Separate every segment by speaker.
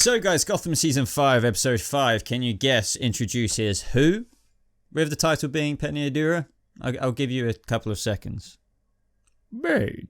Speaker 1: So guys, Gotham Season 5, Episode 5, can you guess introduces who? With the title being Penny Adura? I'll give you a couple of seconds. Bane.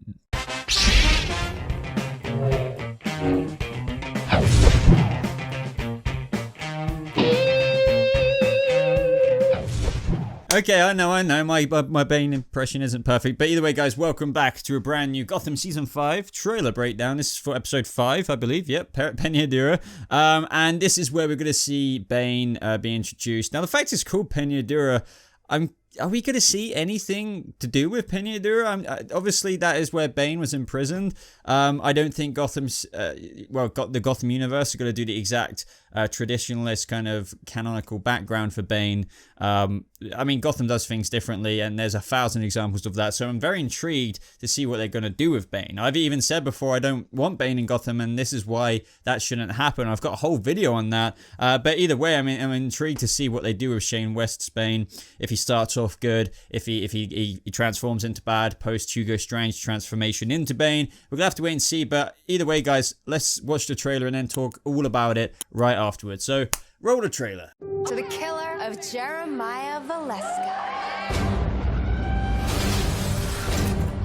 Speaker 1: Okay, I know, my Bane impression isn't perfect, but either way guys, welcome back to a brand new Gotham Season 5 trailer breakdown. This is for Episode 5, I believe, yep, Penny Adura, and this is where we're going to see Bane be introduced. Now the fact it's called Penny Adura, are we going to see anything to do with Penny Adura? Obviously, that is where Bane was imprisoned. I don't think the Gotham universe are going to do the exact traditionalist kind of canonical background for Bane. I mean, Gotham does things differently, and there's 1,000 examples of that, so I'm very intrigued to see what they're going to do with Bane. I've even said before I don't want Bane in Gotham, and this is why that shouldn't happen. I've got a whole video on that, but either way, I mean, I'm intrigued to see what they do with Shane West's Bane, if he starts off good, if he transforms into bad, post Hugo Strange transformation into Bane. We're gonna have to wait and see, but either way guys, let's watch the trailer and then talk all about it right afterwards. So roll the trailer.
Speaker 2: To the killer of Jeremiah Valeska.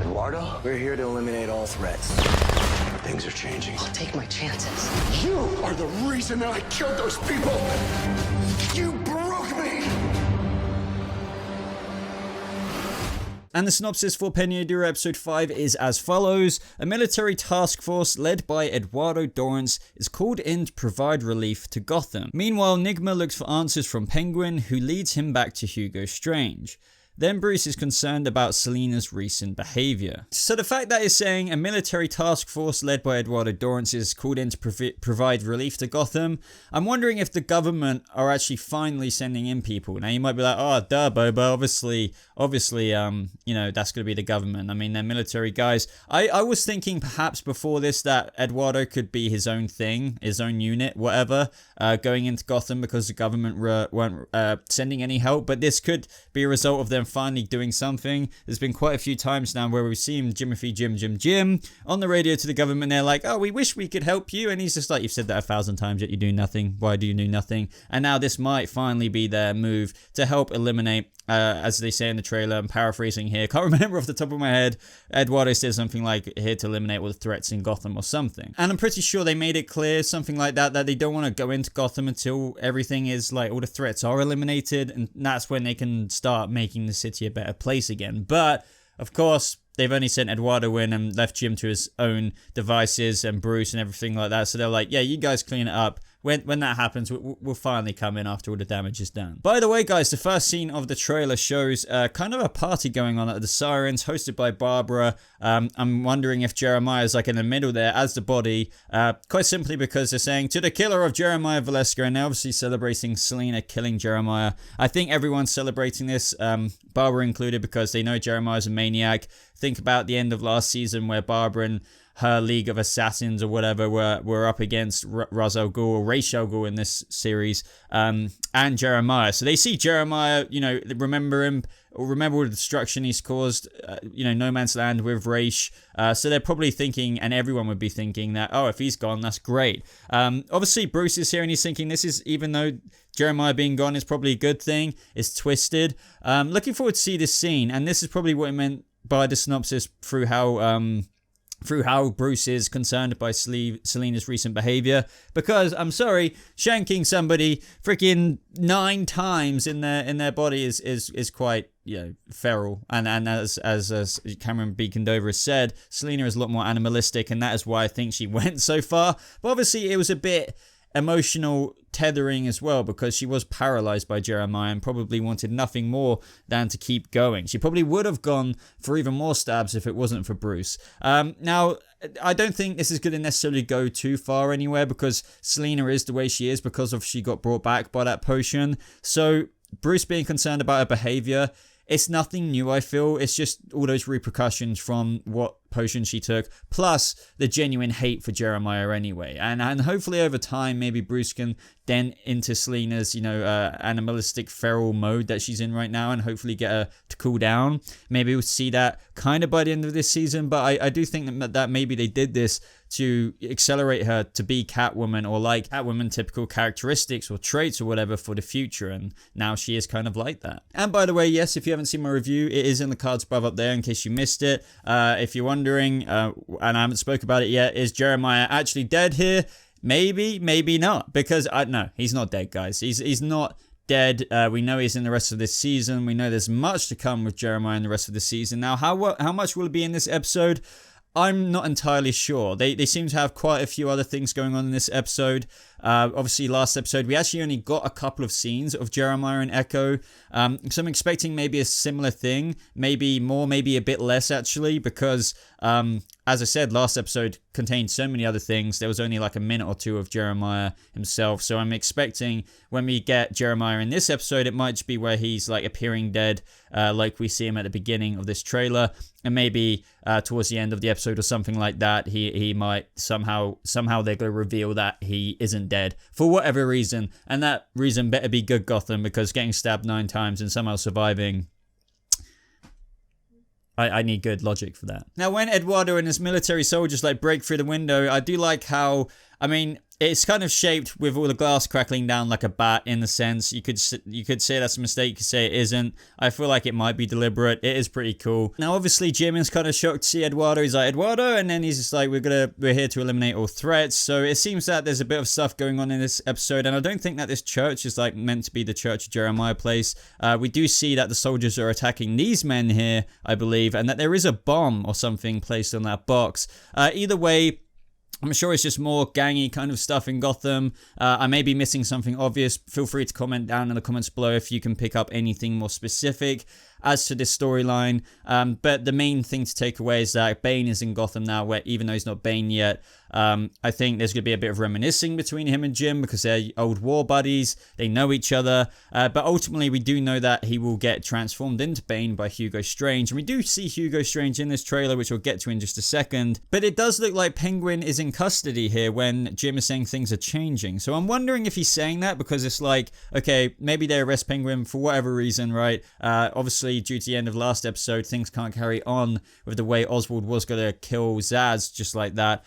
Speaker 3: Eduardo, we're here to eliminate all threats. Things are changing.
Speaker 4: I'll take my chances.
Speaker 3: You are the reason that I killed those people! You broke me!
Speaker 1: And the synopsis for Penny Adura Episode 5 is as follows. A military task force led by Eduardo Dorrance is called in to provide relief to Gotham. Meanwhile, Nigma looks for answers from Penguin, who leads him back to Hugo Strange. Then Bruce is concerned about Selina's recent behavior. So the fact that it's saying a military task force led by Eduardo Dorrance is called in to provide relief to Gotham, I'm wondering if the government are actually finally sending in people. Now you might be like, oh duh Boba, obviously, you know, that's going to be the government. I mean, they're military guys. I was thinking perhaps before this that Eduardo could be his own thing, his own unit, whatever, going into Gotham because the government weren't sending any help, but this could be a result of them finally doing something. There's been quite a few times now where we've seen Jim on the radio to the government. They're like, oh, we wish we could help you, and he's just like, you've said that 1,000 times yet you do nothing. Why do you do nothing? And now this might finally be their move to help eliminate, as they say in the trailer, I'm paraphrasing here, can't remember off the top of my head, Eduardo says something like, here to eliminate all the threats in Gotham or something. And I'm pretty sure they made it clear, something like that they don't want to go into Gotham until everything is like, all the threats are eliminated, and that's when they can start making the city a better place again. But of course, they've only sent Eduardo in and left Jim to his own devices and Bruce and everything like that. So they're like, yeah, you guys clean it up. When that happens, we'll finally come in after all the damage is done. By the way, guys, the first scene of the trailer shows kind of a party going on at the Sirens, hosted by Barbara. I'm wondering if Jeremiah is like in the middle there as the body, quite simply because they're saying, to the killer of Jeremiah Valeska, and they're obviously celebrating Selina killing Jeremiah. I think everyone's celebrating this, Barbara included, because they know Jeremiah's a maniac. Think about the end of last season where Barbara and her League of Assassins or whatever were up against Ra's al Ghul, or Ra's al Ghul in this series, and Jeremiah. So they see Jeremiah, you know, remember him, or remember all the destruction he's caused, you know, No Man's Land with Ra's. So they're probably thinking, and everyone would be thinking that, oh, if he's gone, that's great. Obviously, Bruce is here and he's thinking this is, even though Jeremiah being gone is probably a good thing, it's twisted. Looking forward to see this scene, and this is probably what it meant by the synopsis through how Bruce is concerned by Selina's recent behavior, because I'm sorry, shanking somebody freaking 9 times in their body is quite, you know, feral, and as Cameron Beacon Dover has said, Selina is a lot more animalistic, and that is why I think she went so far. But obviously it was a bit emotional tethering as well, because she was paralyzed by Jeremiah and probably wanted nothing more than to keep going. She probably would have gone for even more stabs if it wasn't for Bruce. Now, I don't think this is going to necessarily go too far anywhere, because Selina is the way she is because of she got brought back by that potion. So Bruce being concerned about her behavior, it's nothing new, I feel. It's just all those repercussions from what potion she took, plus the genuine hate for Jeremiah anyway. And hopefully over time, maybe Bruce can dent into Selena's, animalistic feral mode that she's in right now and hopefully get her to cool down. Maybe we'll see that kind of by the end of this season, but I do think that maybe they did this to accelerate her to be Catwoman, or like Catwoman typical characteristics or traits or whatever for the future, and now she is kind of like that. And by the way, yes, if you haven't seen my review, it is in the cards above up there in case you missed it. If you're wondering, and I haven't spoke about it yet, is Jeremiah actually dead here? Maybe, maybe not, because no, he's not dead, guys. He's not dead. We know he's in the rest of this season. We know there's much to come with Jeremiah in the rest of the season. Now, how much will it be in this episode? I'm not entirely sure. They seem to have quite a few other things going on in this episode. Obviously, last episode, we actually only got a couple of scenes of Jeremiah and Echo. So I'm expecting maybe a similar thing. Maybe more, maybe a bit less, actually, because as I said, last episode contained so many other things. There was only like a minute or two of Jeremiah himself. So I'm expecting when we get Jeremiah in this episode, it might just be where he's like appearing dead, like we see him at the beginning of this trailer. And maybe towards the end of the episode or something like that, he might somehow they're going to reveal that he isn't dead for whatever reason. And that reason better be good Gotham, because getting stabbed 9 times and somehow surviving, I need good logic for that. Now, when Eduardo and his military soldiers like break through the window, I do like how, it's kind of shaped with all the glass crackling down like a bat in the sense. You could say that's a mistake, you could say it isn't. I feel like it might be deliberate. It is pretty cool. Now, obviously, Jim is kind of shocked to see Eduardo. He's like, Eduardo, and then he's just like, we're here to eliminate all threats. So it seems that there's a bit of stuff going on in this episode, and I don't think that this church is like meant to be the Church of Jeremiah place. We do see that the soldiers are attacking these men here, I believe, and that there is a bomb or something placed on that box. Either way, I'm sure it's just more gangy kind of stuff in Gotham. I may be missing something obvious. Feel free to comment down in the comments below if you can pick up anything more specific as to this storyline. But the main thing to take away is that Bane is in Gotham now, where even though he's not Bane yet, I think there's going to be a bit of reminiscing between him and Jim because they're old war buddies. They know each other. But ultimately, we do know that he will get transformed into Bane by Hugo Strange. And we do see Hugo Strange in this trailer, which we'll get to in just a second. But it does look like Penguin is in custody here when Jim is saying things are changing. So I'm wondering if he's saying that because it's like, okay, maybe they arrest Penguin for whatever reason, right? Obviously, due to the end of last episode, things can't carry on with the way Oswald was going to kill Zaz just like that.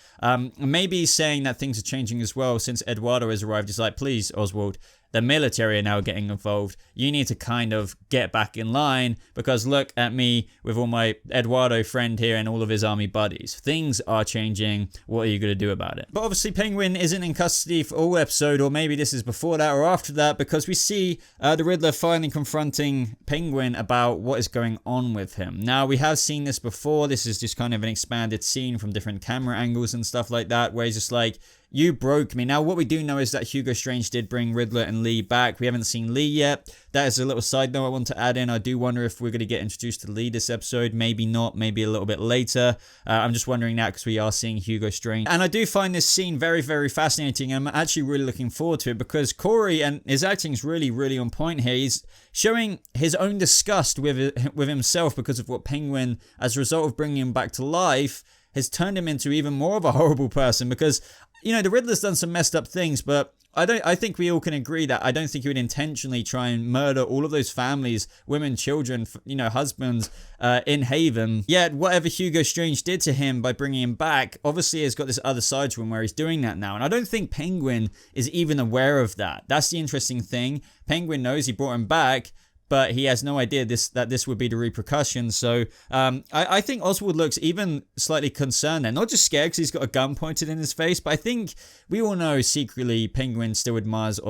Speaker 1: Maybe he's saying that things are changing as well since Eduardo has arrived. He's like, please, Oswald, the military are now getting involved. You need to kind of get back in line because look at me with all my Eduardo friend here and all of his army buddies. Things are changing. What are you going to do about it? But obviously Penguin isn't in custody for all episode, or maybe this is before that or after that, because we see the Riddler finally confronting Penguin about what is going on with him. Now, we have seen this before. This is just kind of an expanded scene from different camera angles and stuff like that, where he's just like, you broke me. Now, what we do know is that Hugo Strange did bring Riddler and Lee back. We haven't seen Lee yet. That is a little side note I want to add in. I do wonder if we're going to get introduced to Lee this episode. Maybe not. Maybe a little bit later. I'm just wondering that because we are seeing Hugo Strange. And I do find this scene very, very fascinating. I'm actually really looking forward to it because Corey and his acting is really, really on point here. He's showing his own disgust with himself because of what Penguin, as a result of bringing him back to life, has turned him into even more of a horrible person because, you know, the Riddler's done some messed up things, but I think we all can agree that I don't think he would intentionally try and murder all of those families, women, children, you know, husbands in Haven. Yet whatever Hugo Strange did to him by bringing him back, obviously has got this other side to him where he's doing that now. And I don't think Penguin is even aware of that. That's the interesting thing. Penguin knows he brought him back, but he has no idea that this would be the repercussions. So I think Oswald looks even slightly concerned there. Not just scared because he's got a gun pointed in his face, but I think we all know secretly Penguin still admires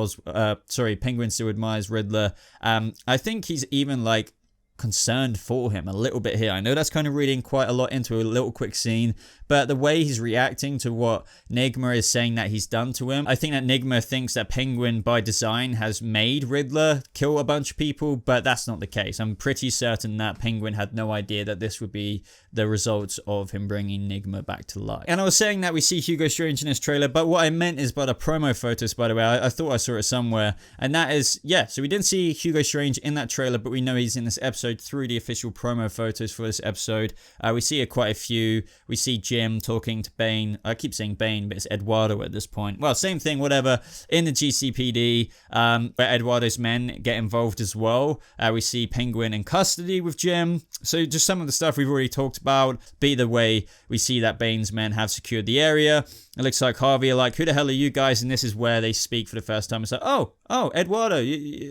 Speaker 1: Riddler. I think he's even like concerned for him a little bit here. I know that's kind of reading quite a lot into a little quick scene, but the way he's reacting to what Nigma is saying that he's done to him, I think that Nigma thinks that Penguin by design has made Riddler kill a bunch of people, but that's not the case. I'm pretty certain that Penguin had no idea that this would be the results of him bringing Nigma back to life. And I was saying that we see Hugo Strange in this trailer, but what I meant is by the promo photos, by the way. I thought I saw it somewhere, and that is, yeah, so we didn't see Hugo Strange in that trailer, but we know he's in this episode through the official promo photos for this episode. We see quite a few. We see Jim talking to Bane. I keep saying Bane, but it's Eduardo at this point. Well, same thing, whatever, in the GCPD, where Eduardo's men get involved as well. We see Penguin in custody with Jim. So just some of the stuff we've already talked about. Be the way, we see that Bane's men have secured the area. It looks like Harvey are like, who the hell are you guys? And this is where they speak for the first time. It's like, oh, Eduardo,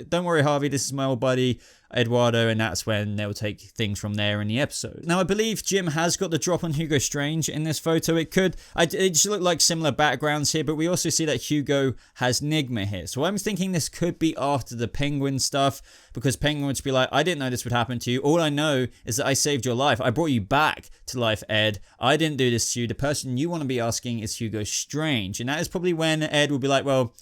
Speaker 1: don't worry, Harvey, this is my old buddy Eduardo, and that's when they'll take things from there in the episode. Now, I believe Jim has got the drop on Hugo Strange in this photo. It just look like similar backgrounds here, but we also see that Hugo has Nigma here. So I'm thinking this could be after the Penguin stuff, because Penguin would be like, I didn't know this would happen to you. All I know is that I saved your life. I brought you back to life, Ed. I didn't do this to you. The person you want to be asking is Hugo Strange. And that is probably when Ed will be like, well,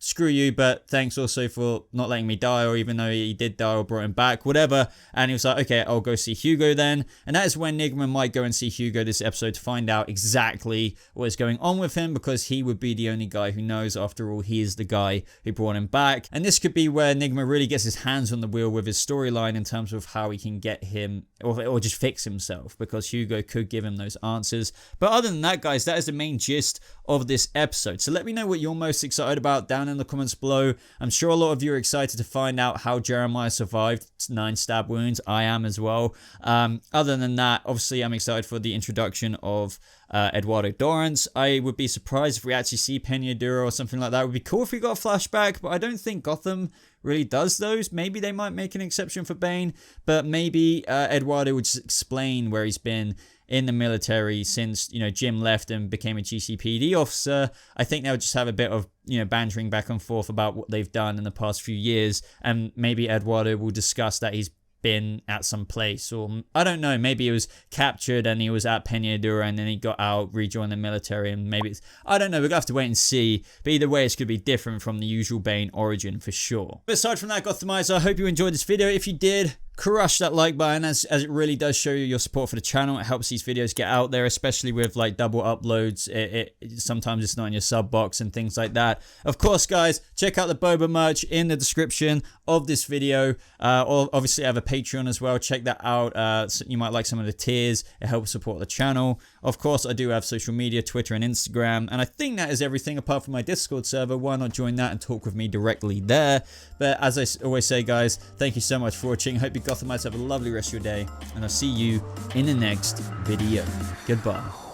Speaker 1: screw you, but thanks also for not letting me die, or even though he did die or brought him back, whatever. And he was like, okay, I'll go see Hugo then. And that is when Nigma might go and see Hugo this episode to find out exactly what is going on with him, because he would be the only guy who knows. After all, he is the guy who brought him back. And this could be where Nigma really gets his hands on the wheel with his storyline in terms of how he can get him, or just fix himself, because Hugo could give him those answers. But other than that, guys, that is the main gist of this episode. So let me know what you're most excited about down in the comments below. I'm sure a lot of you are excited to find out how Jeremiah survived 9 stab wounds. I am as well. Other than that, obviously I'm excited for the introduction of Eduardo Dorrance. I would be surprised if we actually see Peña Duro or something like that. It would be cool if we got a flashback, but I don't think Gotham really does those. Maybe they might make an exception for Bane, but maybe Eduardo would just explain where he's been in the military since, you know, Jim left and became a GCPD officer. I think they'll just have a bit of, you know, bantering back and forth about what they've done in the past few years, and maybe Eduardo will discuss that he's been at some place, or I don't know, maybe he was captured and he was at Peña Duro and then he got out, rejoined the military, and maybe it's, I don't know, we're gonna have to wait and see. But either way, it's gonna be different from the usual Bane origin for sure. But aside from that, Gothamizer, I hope you enjoyed this video. If you did, crush that like button, as it really does show you your support for the channel. It helps these videos get out there, especially with like double uploads. Sometimes it's not in your sub box and things like that. Of course, guys, check out the Boba merch in the description of this video. Or obviously I have a Patreon as well. Check that out. So you might like some of the tiers. It helps support the channel. Of course, I do have social media, Twitter and Instagram, and I think that is everything apart from my Discord server. Why not join that and talk with me directly there? But as I always say, guys, thank you so much for watching. Hope you Gothamites have a lovely rest of your day, and I'll see you in the next video. Goodbye.